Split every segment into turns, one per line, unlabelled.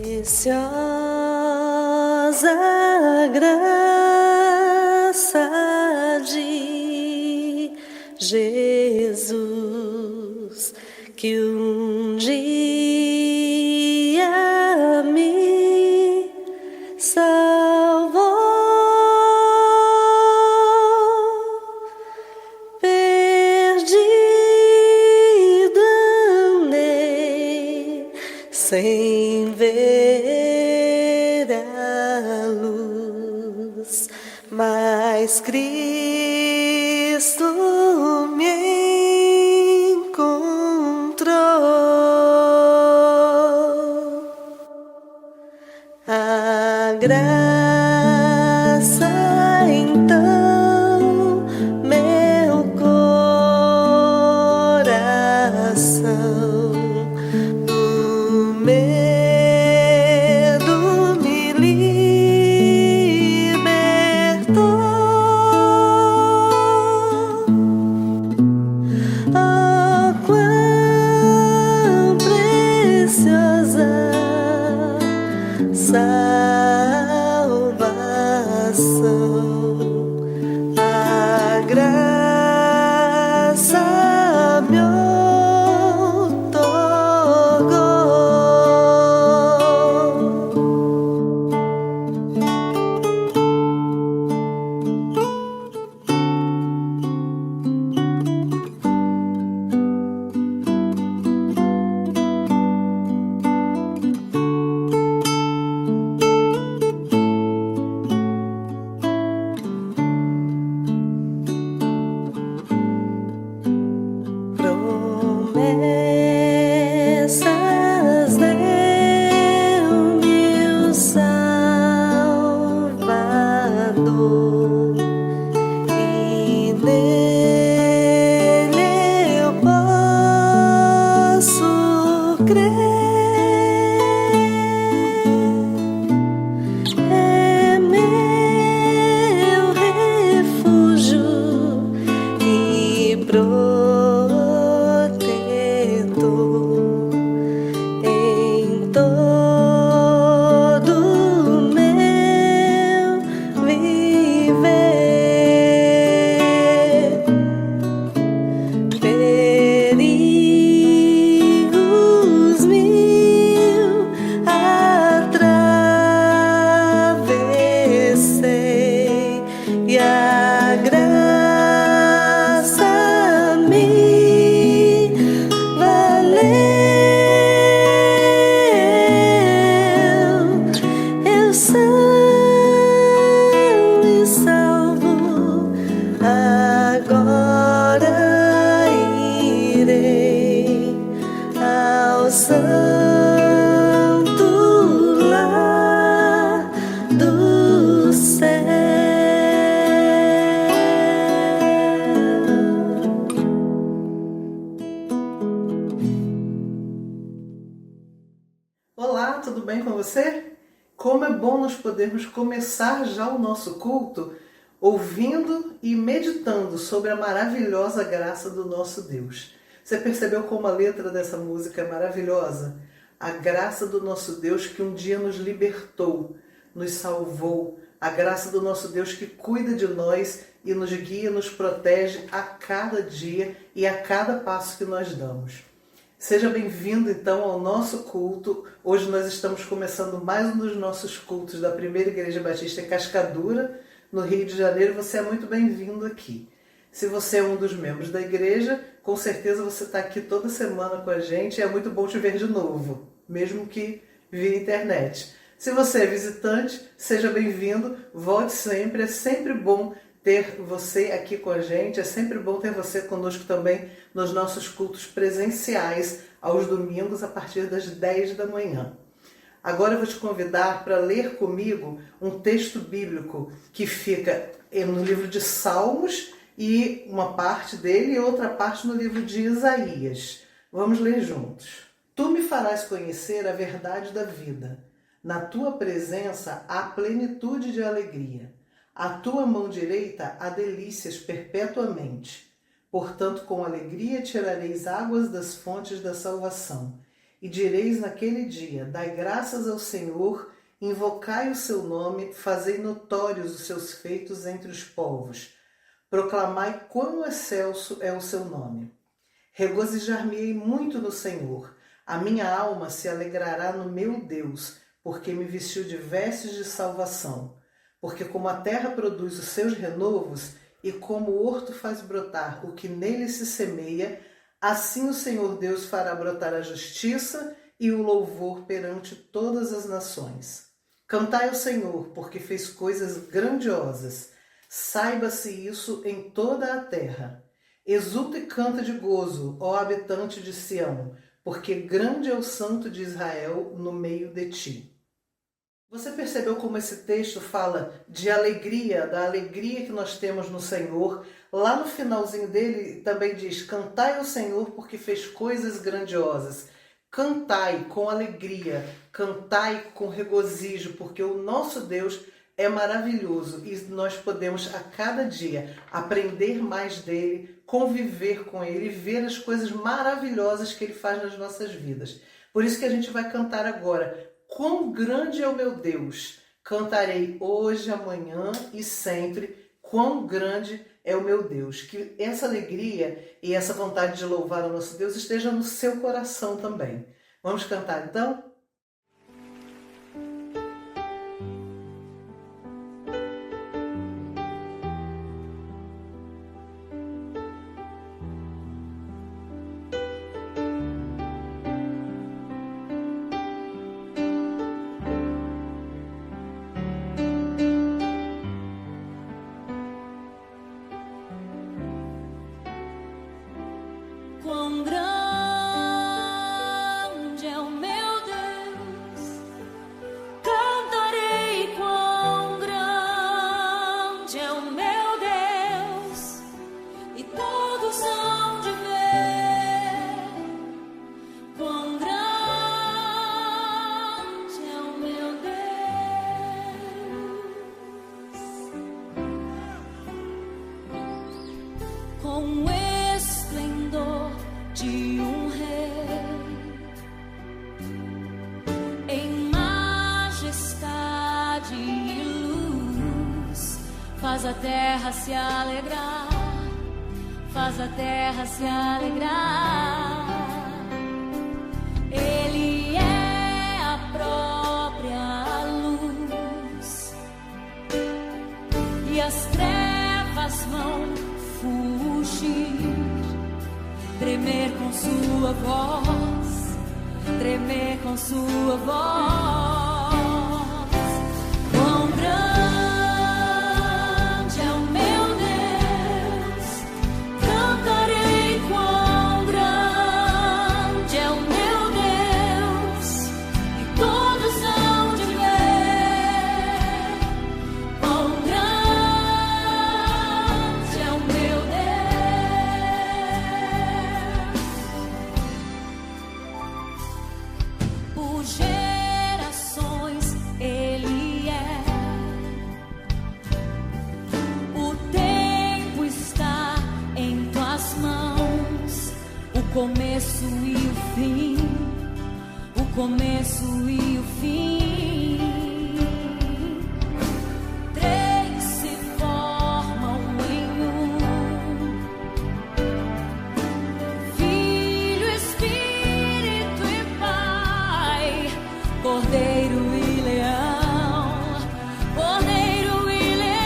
Preciosa graça de Jesus, que um dia me salvou, perdido andei sem ver a luz, mas Cristo me encontrou. A graça então meu coração do medo me libertou. Oh, quão preciosa salvação, a graça me otorgou. Promessas deu-me o Salvador, e nele eu posso crer. É meu refúgio e protetor em todo meu viver. Perigos mil atravessei e a graça me valeu. Eu são e salvo, agora irei ao santo lar do céu.
Olá, tudo bem com você? Como é bom nós podermos começar já o nosso culto ouvindo e meditando sobre a maravilhosa graça do nosso Deus. Você percebeu como a letra dessa música é maravilhosa? A graça do nosso Deus que um dia nos libertou, nos salvou. A graça do nosso Deus que cuida de nós e nos guia, nos protege a cada dia e a cada passo que nós damos. Seja bem-vindo então ao nosso culto. Hoje nós estamos começando mais um dos nossos cultos da Primeira Igreja Batista em Cascadura, no Rio de Janeiro. Você é muito bem-vindo aqui. Se você é um dos membros da igreja, com certeza você está aqui toda semana com a gente e é muito bom te ver de novo, mesmo que via internet. Se você é visitante, seja bem-vindo, volte sempre, é sempre bom ter você aqui com a gente, é sempre bom ter você conosco também nos nossos cultos presenciais aos domingos a partir das 10 da manhã. Agora eu vou te convidar para ler comigo um texto bíblico que fica no livro de Salmos e uma parte dele e outra parte no livro de Isaías. Vamos ler juntos. Tu me farás conhecer a verdade da vida. Na tua presença há plenitude de alegria. A tua mão direita há delícias perpetuamente. Portanto, com alegria tirareis águas das fontes da salvação. E direis naquele dia: dai graças ao Senhor, invocai o seu nome, fazei notórios os seus feitos entre os povos. Proclamai quão excelso é o seu nome. Regozijar-me-ei muito no Senhor. A minha alma se alegrará no meu Deus, porque me vestiu de vestes de salvação. Porque como a terra produz os seus renovos, e como o horto faz brotar o que nele se semeia, assim o Senhor Deus fará brotar a justiça e o louvor perante todas as nações. Cantai ao Senhor, porque fez coisas grandiosas. Saiba-se isso em toda a terra. Exulta e canta de gozo, ó habitante de Sião, porque grande é o Santo de Israel no meio de ti. Você percebeu como esse texto fala de alegria, da alegria que nós temos no Senhor? Lá no finalzinho dele também diz: cantai ao Senhor porque fez coisas grandiosas. Cantai com alegria, cantai com regozijo, porque o nosso Deus é maravilhoso e nós podemos a cada dia aprender mais dele, conviver com ele e ver as coisas maravilhosas que ele faz nas nossas vidas. Por isso que a gente vai cantar agora: quão grande é o meu Deus! Cantarei hoje, amanhã e sempre, quão grande é o meu Deus. Que essa alegria e essa vontade de louvar o nosso Deus esteja no seu coração também. Vamos cantar então?
Quão grande é o meu Deus, cantarei quão grande é o meu Deus, e todos hão de ver quão grande é o meu Deus. Com esplendor de um rei, em majestade e luz, faz a terra se alegrar, faz a terra se alegrar. Ele é a própria luz, e as trevas vão fugir, tremer com sua voz, tremer com sua voz. Quão grande é o meu Deus, cantarei quão grande é o meu Deus, e todos hão de ver quão grande é o meu Deus. Por gerações ele é, o tempo está em tuas mãos, o começo e o fim, o começo e o fim. Três se formam em um: Filho, Espírito e Pai, Cordeiro e Leão, Cordeiro e Leão.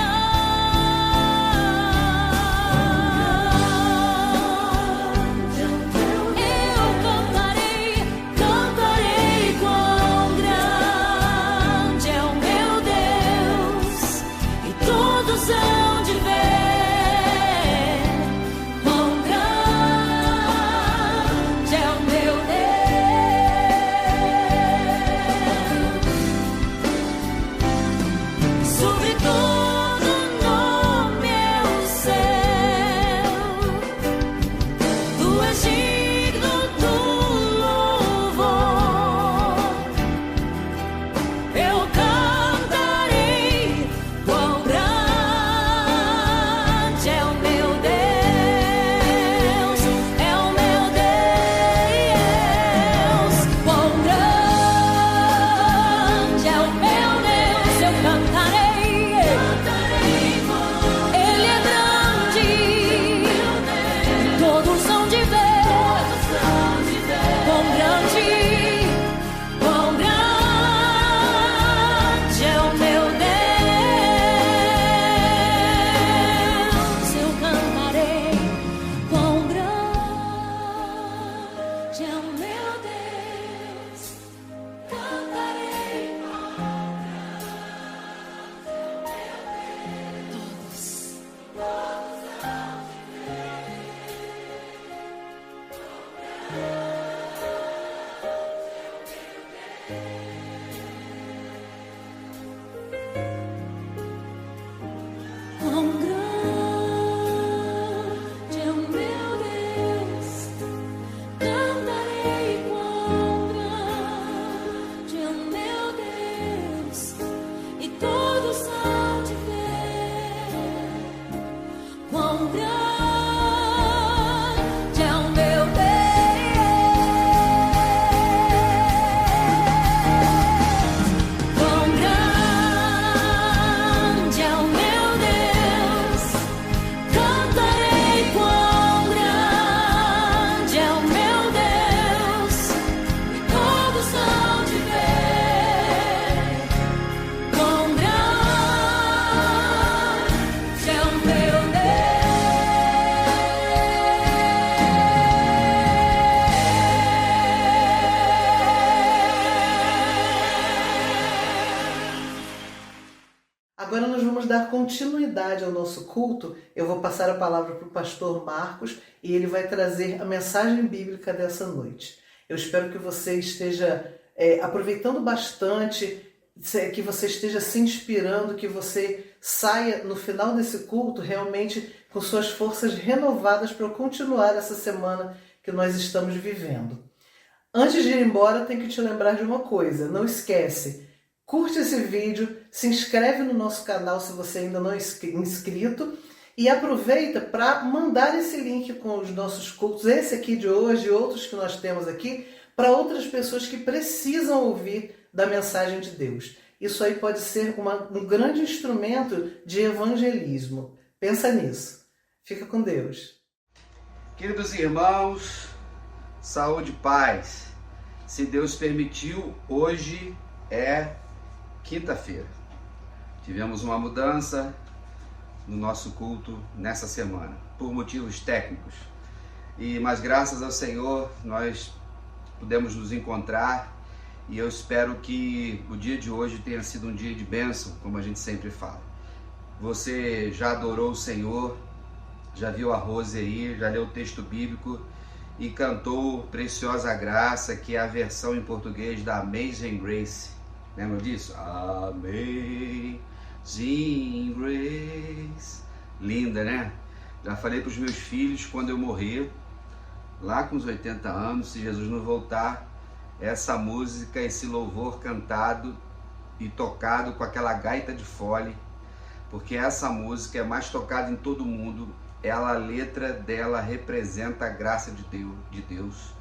Eu cantarei, cantarei quão grande
dar continuidade ao nosso culto, eu vou passar a palavra para o pastor Marcos e ele vai trazer a mensagem bíblica dessa noite. Eu espero que você esteja aproveitando bastante, que você esteja se inspirando, que você saia no final desse culto realmente com suas forças renovadas para continuar essa semana que nós estamos vivendo. Antes de ir embora, tenho que te lembrar de uma coisa, não esquece, curte esse vídeo, se inscreve no nosso canal se você ainda não é inscrito e aproveita para mandar esse link com os nossos cultos, esse aqui de hoje e outros que nós temos aqui, para outras pessoas que precisam ouvir da mensagem de Deus. Isso aí pode ser um grande instrumento de evangelismo. Pensa nisso. Fica com Deus.
Queridos irmãos, saúde e paz. Se Deus permitiu, hoje é quinta-feira. Tivemos uma mudança no nosso culto nessa semana, por motivos técnicos. Mas graças ao Senhor, nós pudemos nos encontrar e eu espero que o dia de hoje tenha sido um dia de bênção, como a gente sempre fala. Você já adorou o Senhor, já viu a Rose aí, já leu o texto bíblico e cantou Preciosa Graça, que é a versão em português da Amazing Grace. Lembra disso? Amazing Grace. Linda, né? Já falei para os meus filhos, quando eu morrer, lá com os 80 anos, se Jesus não voltar, essa música, esse louvor cantado e tocado com aquela gaita de fole, porque essa música é mais tocada em todo mundo. A letra dela representa a graça de Deus.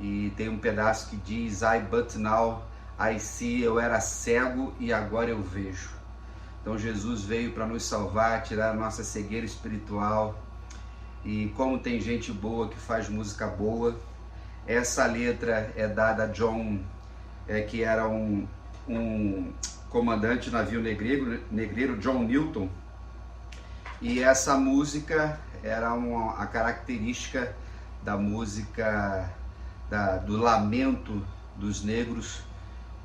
E tem um pedaço que diz: but now I see, eu era cego e agora eu vejo. Então Jesus veio para nos salvar, tirar a nossa cegueira espiritual. E como tem gente boa que faz música boa, essa letra é dada a John, que era um comandante navio negreiro, John Newton. E essa música era a característica da música do lamento dos negros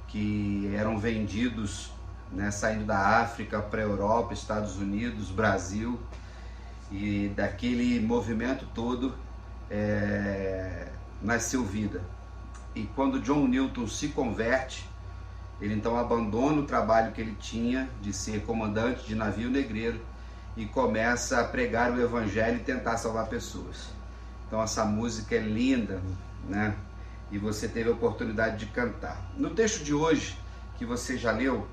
que eram vendidos, né, saindo da África para a Europa, Estados Unidos, Brasil. E daquele movimento todo nasceu vida. E quando John Newton se converte, ele então abandona o trabalho que ele tinha de ser comandante de navio negreiro e começa a pregar o evangelho e tentar salvar pessoas. Então essa música é linda, né? E você teve a oportunidade de cantar. No texto de hoje, que você já leu,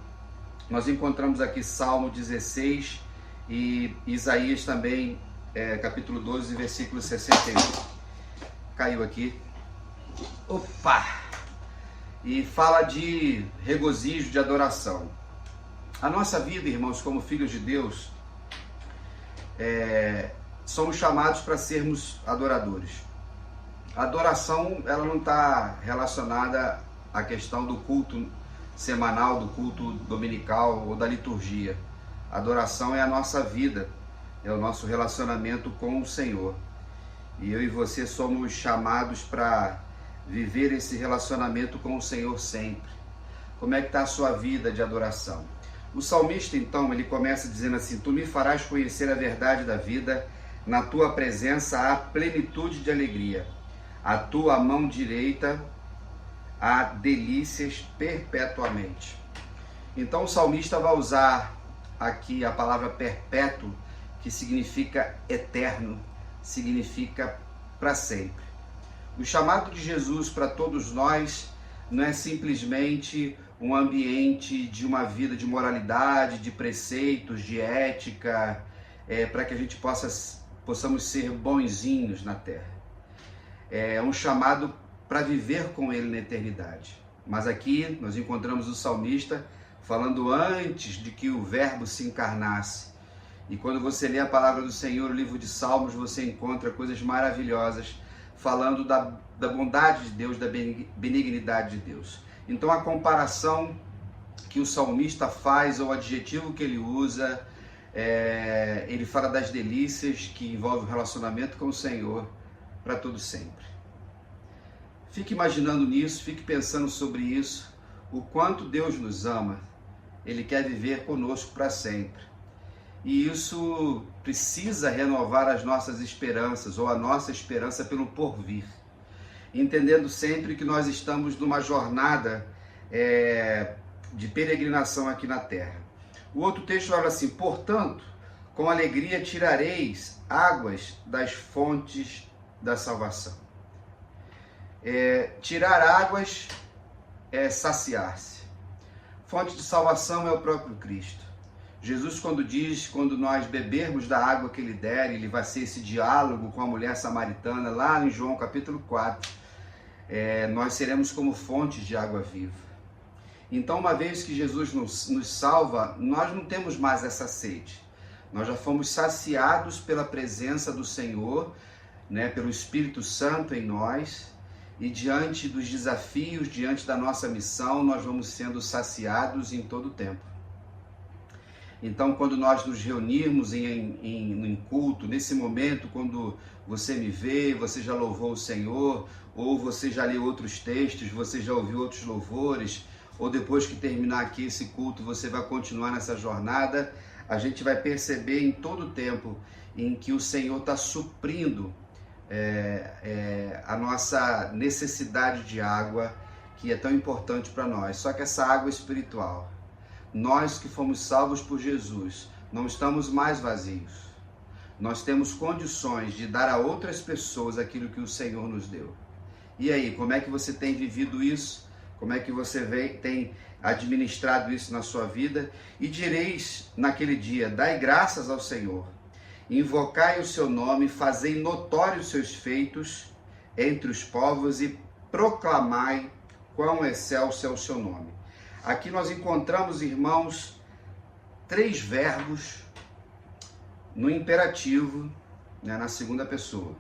nós encontramos aqui Salmo 16 e Isaías também, capítulo 12, versículo 61. Caiu aqui. Opa! E fala de regozijo, de adoração. A nossa vida, irmãos, como filhos de Deus, somos chamados para sermos adoradores. A adoração, ela não está relacionada à questão do culto semanal, do culto dominical ou da liturgia. A adoração é a nossa vida, é o nosso relacionamento com o Senhor. E eu e você somos chamados para viver esse relacionamento com o Senhor sempre. Como é que está a sua vida de adoração? O salmista, então, ele começa dizendo assim: tu me farás conhecer a verdade da vida, na tua presença há plenitude de alegria, a tua mão direita há delícias perpetuamente. Então o salmista vai usar aqui a palavra perpétuo, que significa eterno, significa para sempre. O chamado de Jesus para todos nós não é simplesmente um ambiente de uma vida de moralidade, de preceitos, de ética, para que a gente possamos ser bonzinhos na terra. É um chamado para viver com Ele na eternidade. Mas aqui nós encontramos o salmista falando antes de que o verbo se encarnasse. E quando você lê a palavra do Senhor, o livro de Salmos, você encontra coisas maravilhosas falando da bondade de Deus, da benignidade de Deus. Então a comparação que o salmista faz, ou o adjetivo que ele usa, ele fala das delícias que envolvem o relacionamento com o Senhor para todo sempre. Fique imaginando nisso, fique pensando sobre isso, o quanto Deus nos ama. Ele quer viver conosco para sempre. e isso precisa renovar as nossas esperanças, ou a nossa esperança pelo porvir, entendendo sempre que nós estamos numa jornada de peregrinação aqui na terra. O outro texto fala assim: portanto, com alegria tirareis águas das fontes da salvação. Tirar águas é saciar-se. Fonte de salvação é o próprio Cristo. Jesus, quando nós bebermos da água que Ele der, Ele vai ser esse diálogo com a mulher samaritana, lá em João capítulo 4, nós seremos como fontes de água viva. Então, uma vez que Jesus nos salva, nós não temos mais essa sede. Nós já fomos saciados pela presença do Senhor, pelo Espírito Santo em nós, e diante dos desafios, diante da nossa missão, nós vamos sendo saciados em todo o tempo. Então, quando nós nos reunirmos em culto, nesse momento, quando você me vê, você já louvou o Senhor, ou você já leu outros textos, você já ouviu outros louvores, ou depois que terminar aqui esse culto, você vai continuar nessa jornada, a gente vai perceber em todo o tempo em que o Senhor está suprindo a nossa necessidade de água, que é tão importante para nós. Só que essa água espiritual, nós que fomos salvos por Jesus, não estamos mais vazios. Nós temos condições de dar a outras pessoas aquilo que o Senhor nos deu. E aí, como é que você tem vivido isso? Como é que você tem administrado isso na sua vida? E direis naquele dia: dai graças ao Senhor, invocai o seu nome, fazei notórios os seus feitos entre os povos e proclamai quão excelso é o seu nome. Aqui nós encontramos, irmãos, 3 verbos no imperativo, na segunda pessoa: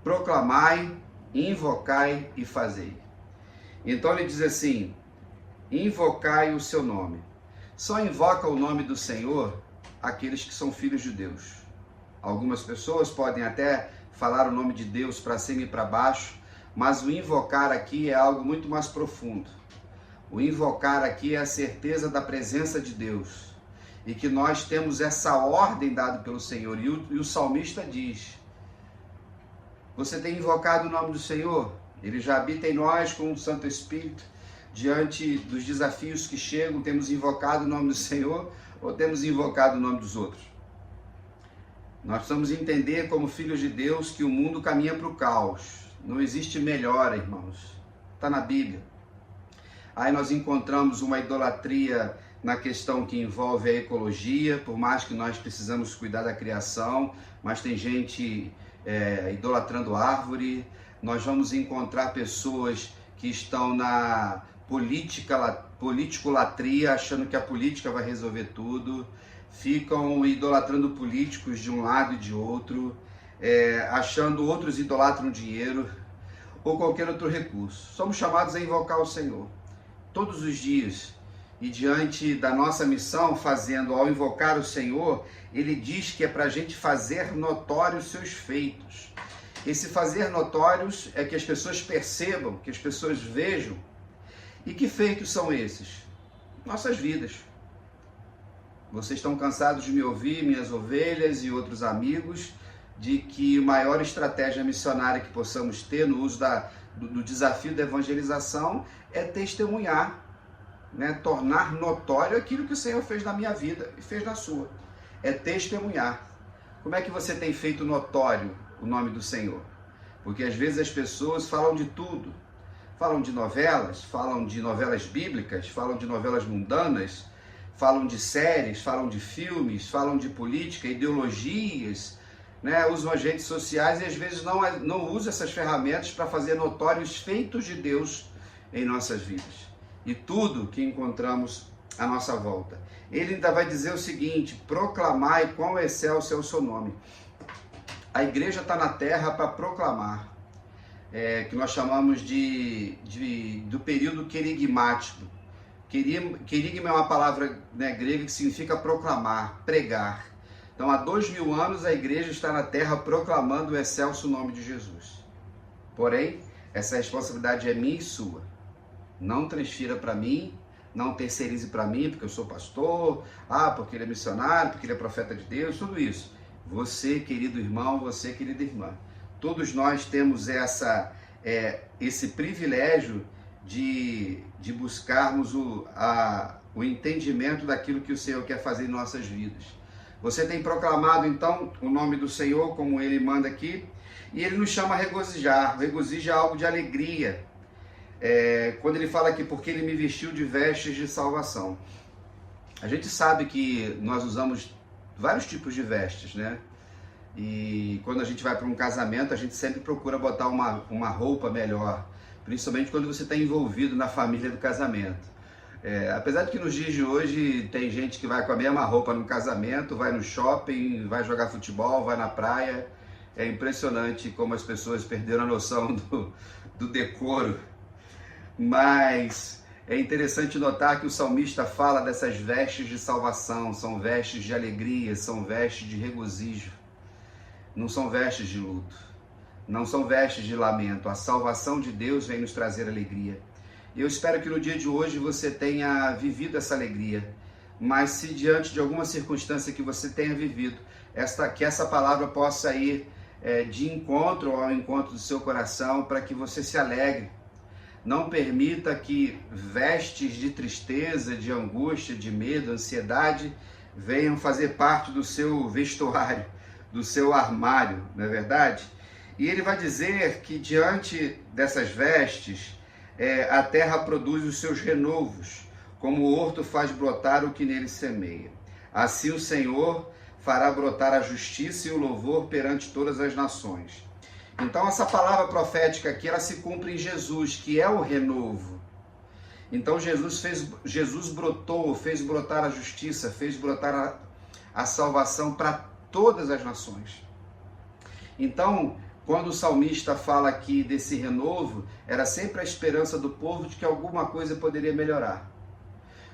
proclamai, invocai e fazei. Então ele diz assim: invocai o seu nome. Só invoca o nome do Senhor aqueles que são filhos de Deus. Algumas pessoas podem até falar o nome de Deus para cima e para baixo, mas o invocar aqui é algo muito mais profundo. O invocar aqui é a certeza da presença de Deus, e que nós temos essa ordem dada pelo Senhor. E o salmista diz: você tem invocado o nome do Senhor? Ele já habita em nós com o Santo Espírito. Diante dos desafios que chegam, temos invocado o nome do Senhor ou temos invocado o nome dos outros? Nós precisamos entender, como filhos de Deus, que o mundo caminha para o caos. Não existe melhora, irmãos. Está na Bíblia. Aí nós encontramos uma idolatria na questão que envolve a ecologia, por mais que nós precisamos cuidar da criação, mas tem gente idolatrando árvore. Nós vamos encontrar pessoas que estão na politicolatria, achando que a política vai resolver tudo, ficam idolatrando políticos de um lado e de outro, achando outros idolatram dinheiro ou qualquer outro recurso. Somos chamados a invocar o Senhor todos os dias, e diante da nossa missão, ao invocar o Senhor, Ele diz que é para a gente fazer notórios os seus feitos. Esse fazer notórios é que as pessoas percebam, que as pessoas vejam. E que feitos são esses? Nossas vidas. Vocês estão cansados de me ouvir, minhas ovelhas e outros amigos, de que a maior estratégia missionária que possamos ter no uso do desafio da evangelização é testemunhar, tornar notório aquilo que o Senhor fez na minha vida e fez na sua. É testemunhar. Como é que você tem feito notório o nome do Senhor? Porque às vezes as pessoas falam de tudo. Falam de novelas bíblicas, falam de novelas mundanas, falam de séries, falam de filmes, falam de política, ideologias, usam as redes sociais e às vezes não usam essas ferramentas para fazer notórios os feitos de Deus em nossas vidas. E tudo que encontramos à nossa volta. Ele ainda vai dizer o seguinte: proclamai quão excelso é o seu nome. A igreja está na terra para proclamar, que nós chamamos do período querigmático. Querigma é uma palavra grega que significa proclamar, pregar. Então, há 2000 anos a igreja está na terra proclamando o excelso nome de Jesus. Porém, essa responsabilidade é minha e sua. Não transfira para mim, não terceirize para mim, porque eu sou pastor, porque ele é missionário, porque ele é profeta de Deus, tudo isso. Você, querido irmão, você, querida irmã, todos nós temos esse privilégio de buscarmos o entendimento daquilo que o Senhor quer fazer em nossas vidas. Você tem proclamado, então, o nome do Senhor, como Ele manda aqui, e Ele nos chama a regozijar. Regozijo é algo de alegria. Quando Ele fala aqui, porque Ele me vestiu de vestes de salvação. A gente sabe que nós usamos vários tipos de vestes, né? E quando a gente vai para um casamento, a gente sempre procura botar uma roupa melhor, principalmente quando você está envolvido na família do casamento. Apesar de que nos dias de hoje tem gente que vai com a mesma roupa no casamento, vai no shopping, vai jogar futebol, vai na praia. É impressionante como as pessoas perderam a noção do decoro. Mas é interessante notar que o salmista fala dessas vestes de salvação, são vestes de alegria, são vestes de regozijo. Não são vestes de luto, não são vestes de lamento. A salvação de Deus vem nos trazer alegria. E eu espero que no dia de hoje você tenha vivido essa alegria. Mas se diante de alguma circunstância que você tenha vivido, que essa palavra possa ir de encontro ao encontro do seu coração, para que você se alegre. Não permita que vestes de tristeza, de angústia, de medo, ansiedade venham fazer parte do seu vestuário, do seu armário, não é verdade? E ele vai dizer que diante dessas vestes, a terra produz os seus renovos, como o horto faz brotar o que nele semeia. Assim o Senhor fará brotar a justiça e o louvor perante todas as nações. Então essa palavra profética aqui, ela se cumpre em Jesus, que é o renovo. Então Jesus brotou, fez brotar a justiça, fez brotar a salvação para todas as nações. Então, quando o salmista fala aqui desse renovo, era sempre a esperança do povo de que alguma coisa poderia melhorar.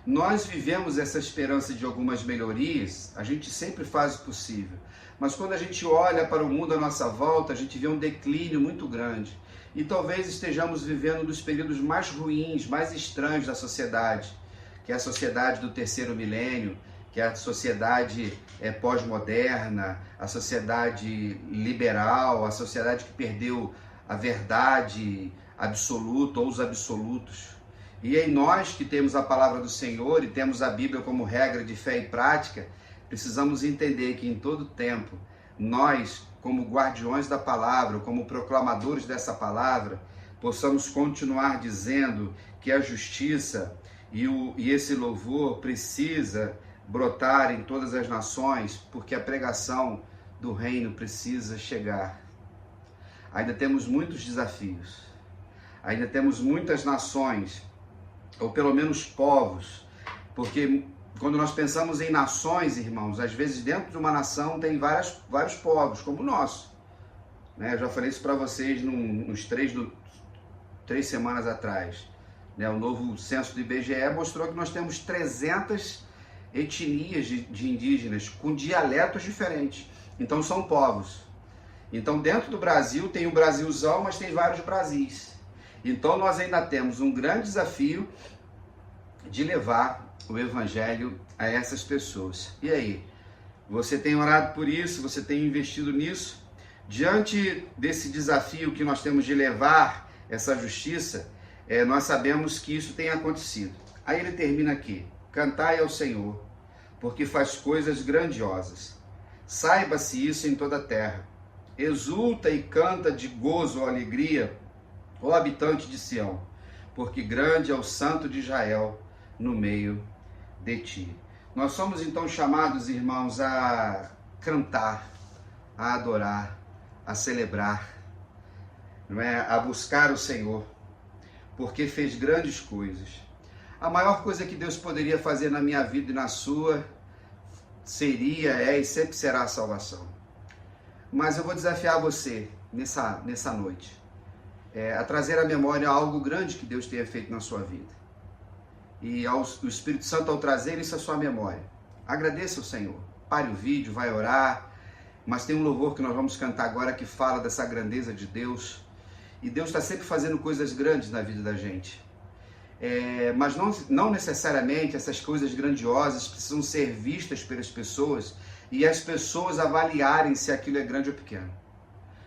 Nós vivemos essa esperança de algumas melhorias, a gente sempre faz o possível. Mas quando a gente olha para o mundo à nossa volta, a gente vê um declínio muito grande. E talvez estejamos vivendo um dos períodos mais ruins, mais estranhos da sociedade, que é a sociedade do terceiro milênio, que é a sociedade pós-moderna, a sociedade liberal, a sociedade que perdeu a verdade absoluta ou os absolutos. E em nós que temos a palavra do Senhor e temos a Bíblia como regra de fé e prática, precisamos entender que em todo tempo, nós, como guardiões da palavra, como proclamadores dessa palavra, possamos continuar dizendo que a justiça e esse louvor precisa brotar em todas as nações, porque a pregação do reino precisa chegar. Ainda temos muitos desafios, ainda temos muitas nações, ou pelo menos povos, porque quando nós pensamos em nações, irmãos, às vezes dentro de uma nação tem vários povos, como o nosso. Eu já falei isso para vocês nos 3 semanas atrás. O novo censo do IBGE mostrou que nós temos 300 etnias de indígenas com dialetos diferentes. Então são povos. Então dentro do Brasil tem o Brasilzão, mas tem vários Brasis. Então nós ainda temos um grande desafio de levar o Evangelho a essas pessoas. E aí? Você tem orado por isso? Você tem investido nisso? Diante desse desafio que nós temos de levar essa justiça, nós sabemos que isso tem acontecido. Aí ele termina aqui: cantai ao Senhor, porque faz coisas grandiosas. Saiba-se isso em toda a terra. Exulta e canta de gozo ou alegria, ó habitante de Sião, porque grande é o Santo de Israel no meio de ti. Nós somos então chamados, irmãos, a cantar, a adorar, a celebrar, a buscar o Senhor, porque fez grandes coisas. A maior coisa que Deus poderia fazer na minha vida e na sua seria, e sempre será a salvação. Mas eu vou desafiar você nessa noite a trazer à memória algo grande que Deus tenha feito na sua vida. E o Espírito Santo, ao trazer isso à sua memória, agradeça ao Senhor. Pare o vídeo, vai orar, mas tem um louvor que nós vamos cantar agora que fala dessa grandeza de Deus. E Deus está sempre fazendo coisas grandes na vida da gente. mas não necessariamente essas coisas grandiosas precisam ser vistas pelas pessoas e as pessoas avaliarem se aquilo é grande ou pequeno.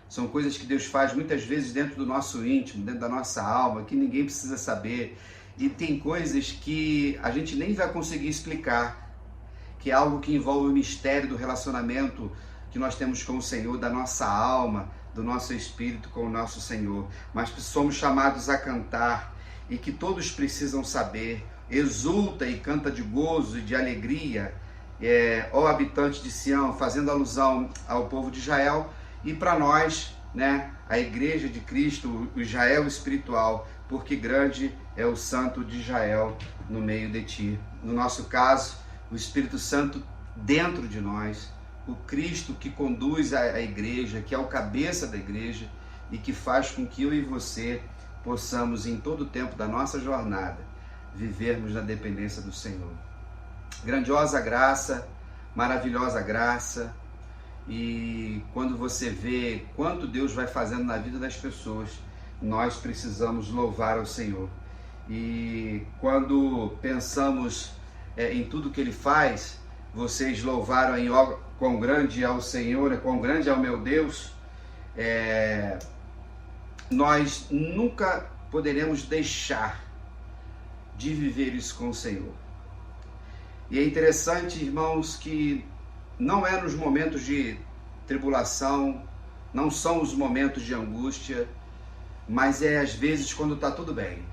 São coisas que Deus faz muitas vezes dentro do nosso íntimo, dentro da nossa alma, que ninguém precisa saber. E tem coisas que a gente nem vai conseguir explicar, que é algo que envolve o mistério do relacionamento que nós temos com o Senhor, da nossa alma, do nosso espírito com o nosso Senhor. Mas somos chamados a cantar e que todos precisam saber. Exulta e canta de gozo e de alegria, ó habitante de Sião, fazendo alusão ao povo de Israel e para nós, né, a igreja de Cristo, o Israel espiritual, porque grande é o Santo de Israel no meio de ti. No nosso caso, o Espírito Santo dentro de nós, o Cristo que conduz a igreja, que é o cabeça da igreja e que faz com que eu e você possamos, em todo o tempo da nossa jornada, vivermos na dependência do Senhor. Grandiosa graça, maravilhosa graça, e quando você vê quanto Deus vai fazendo na vida das pessoas, nós precisamos louvar ao Senhor. E quando pensamos em tudo que Ele faz, vocês louvaram em quão grande é o Senhor, quão grande é o meu Deus, nós nunca poderemos deixar de viver isso com o Senhor. E é interessante, irmãos, que não é nos momentos de tribulação, não são os momentos de angústia, mas é às vezes quando está tudo bem.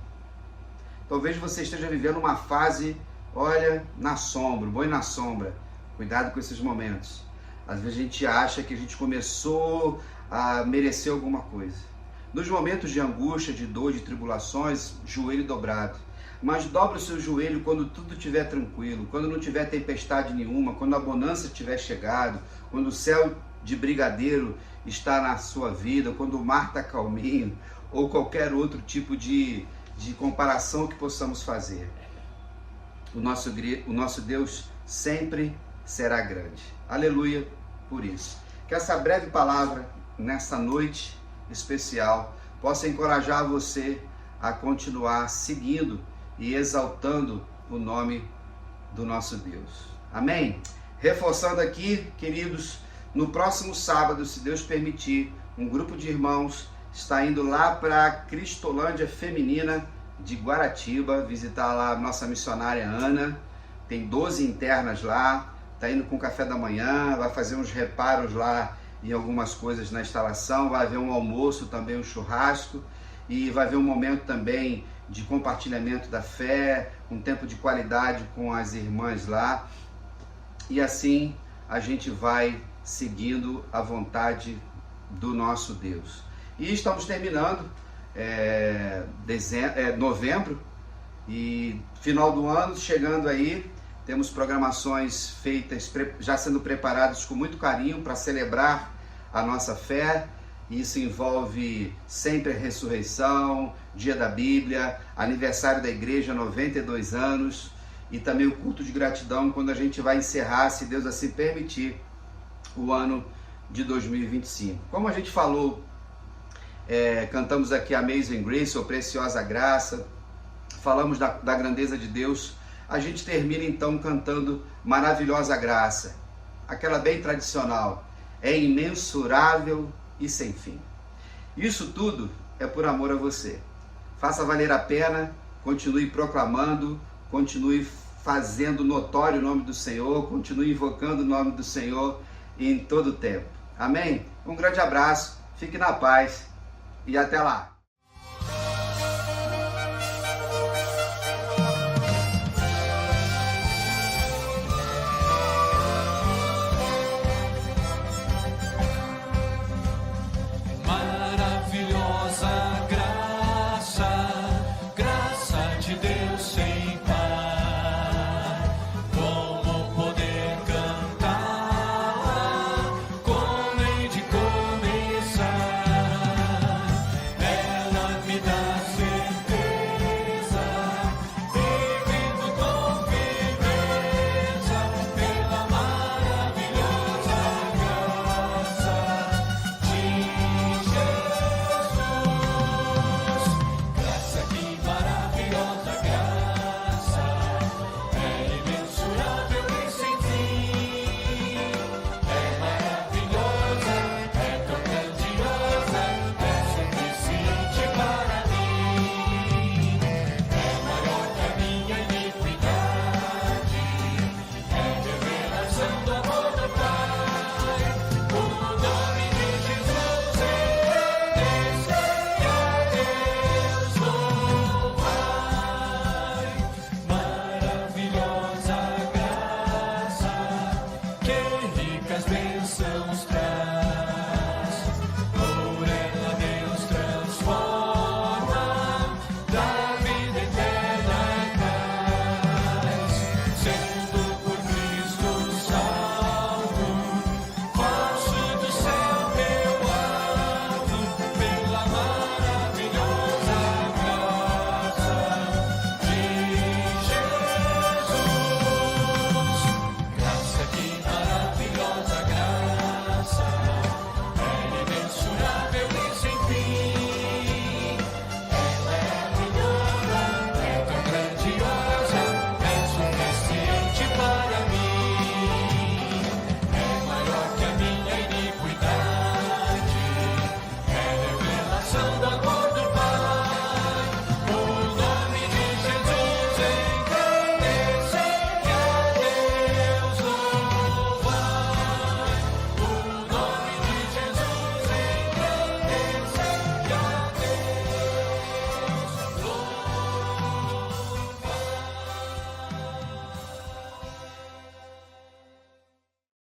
Talvez você esteja vivendo uma fase, olha, na sombra, boi na sombra. Cuidado com esses momentos. Às vezes a gente acha que a gente começou a merecer alguma coisa. Nos momentos de angústia, de dor, de tribulações, joelho dobrado. Mas dobra o seu joelho quando tudo estiver tranquilo, quando não tiver tempestade nenhuma, quando a bonança tiver chegado, quando o céu de brigadeiro está na sua vida, quando o mar está calminho, ou qualquer outro tipo de comparação que possamos fazer. O nosso Deus sempre será grande. Aleluia por isso. Que essa breve palavra, nessa noite especial, possa encorajar você a continuar seguindo e exaltando o nome do nosso Deus. Amém? Reforçando aqui, queridos, no próximo sábado, se Deus permitir, um grupo de irmãos está indo lá para a Cristolândia Feminina de Guaratiba, visitar lá a nossa missionária Ana. Tem 12 internas lá, está indo com café da manhã, vai fazer uns reparos lá em algumas coisas na instalação, vai haver um almoço também, um churrasco, e vai haver um momento também de compartilhamento da fé, um tempo de qualidade com as irmãs lá, e assim a gente vai seguindo a vontade do nosso Deus. E estamos terminando novembro, e final do ano chegando aí, temos programações feitas, já sendo preparadas com muito carinho para celebrar a nossa fé. Isso envolve sempre a ressurreição, dia da Bíblia, aniversário da igreja, 92 anos, e também o culto de gratidão, quando a gente vai encerrar, se Deus assim permitir, o ano de 2025. Como a gente falou, cantamos aqui Amazing Grace, ou Preciosa Graça, falamos da grandeza de Deus, a gente termina então cantando Maravilhosa Graça, aquela bem tradicional, é imensurável e sem fim. Isso tudo é por amor a você. Faça valer a pena, continue proclamando, continue fazendo notório o nome do Senhor, continue invocando o nome do Senhor em todo o tempo. Amém? Um grande abraço, fique na paz e até lá.